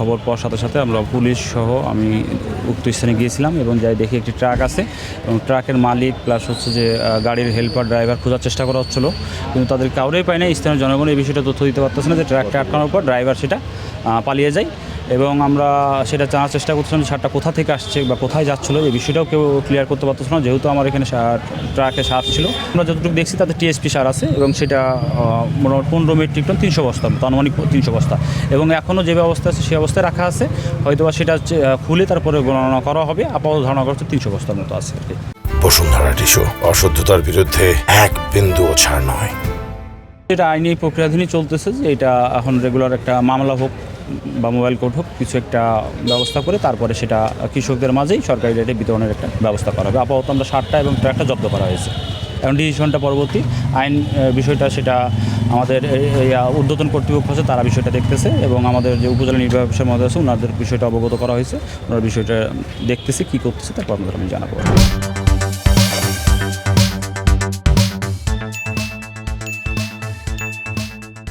খবর পাওয়ার সাথে সাথে আমরা পুলিশ সহ আমি উক্ত স্থানে গিয়েছিলাম এবং যাই দেখি একটি ট্রাক আছে এবং ট্রাকের মালিক প্লাস হচ্ছে যে গাড়ির হেল্পার ড্রাইভার খোঁজার চেষ্টা করা হচ্ছিলো, কিন্তু তাদের কাউরেই পায় না। স্থানীয় জনগণ এই বিষয়টা তথ্য দিতে পারতেছে না যে ট্রাকটা আটকানোর পর ড্রাইভার সেটা পালিয়ে যায় এবং আমরা সেটা জানার চেষ্টা করছিলাম যে সারটা কোথা থেকে আসছে বা কোথায় যাচ্ছিলো, এই বিষয়টাও কেউ ক্লিয়ার করতে পারতেছে না। যেহেতু আমার এখানে ট্রাকে সার ছিল, আমরা যতটুকু দেখছি তাতে টিএসপি সার আছে এবং সেটা মোটামুটি 15 মেট্রিক টন 300 বস্তা মতো, আনুমানিক 300 বস্তা এবং এখনও যে অবস্থা আছে সেই অবস্থায় রাখা আছে। হয়তোবা সেটা খুলে তারপরে গণনা করা হবে। আপাতত ধারণা করছে 300 বস্তার মতো আছে আর কি। বসুন্ধরা টিস্যু অশুদ্ধতার বিরুদ্ধে এক বিন্দুও ছাড় নয়। এটা আইনি প্রক্রিয়াধীনই চলতেছে যে এটা এখন রেগুলার একটা মামলা হোক বা মোবাইল কোর্ট হোক, কিছু একটা ব্যবস্থা করে তারপরে সেটা কৃষকদের মাঝেই সরকারি রেটে বিতরণের একটা ব্যবস্থা করা হবে। আপাতত আমরা সারটা এবং ট্রাকটা জব্দ করা হয়েছে। এখন ডিসিশনটা পরবর্তী আইন বিষয়টা সেটা আমাদের ঊর্ধ্বতন কর্তৃপক্ষ আছে, তারা বিষয়টা দেখতেছে এবং আমাদের যে উপজেলা নির্বাহী অফিসার মহোদয় আছে ওনাদের বিষয়টা অবগত করা হয়েছে। ওনার বিষয়টা দেখতেছে, কী করতেছে তারপর আমাদের আমি জানাবো।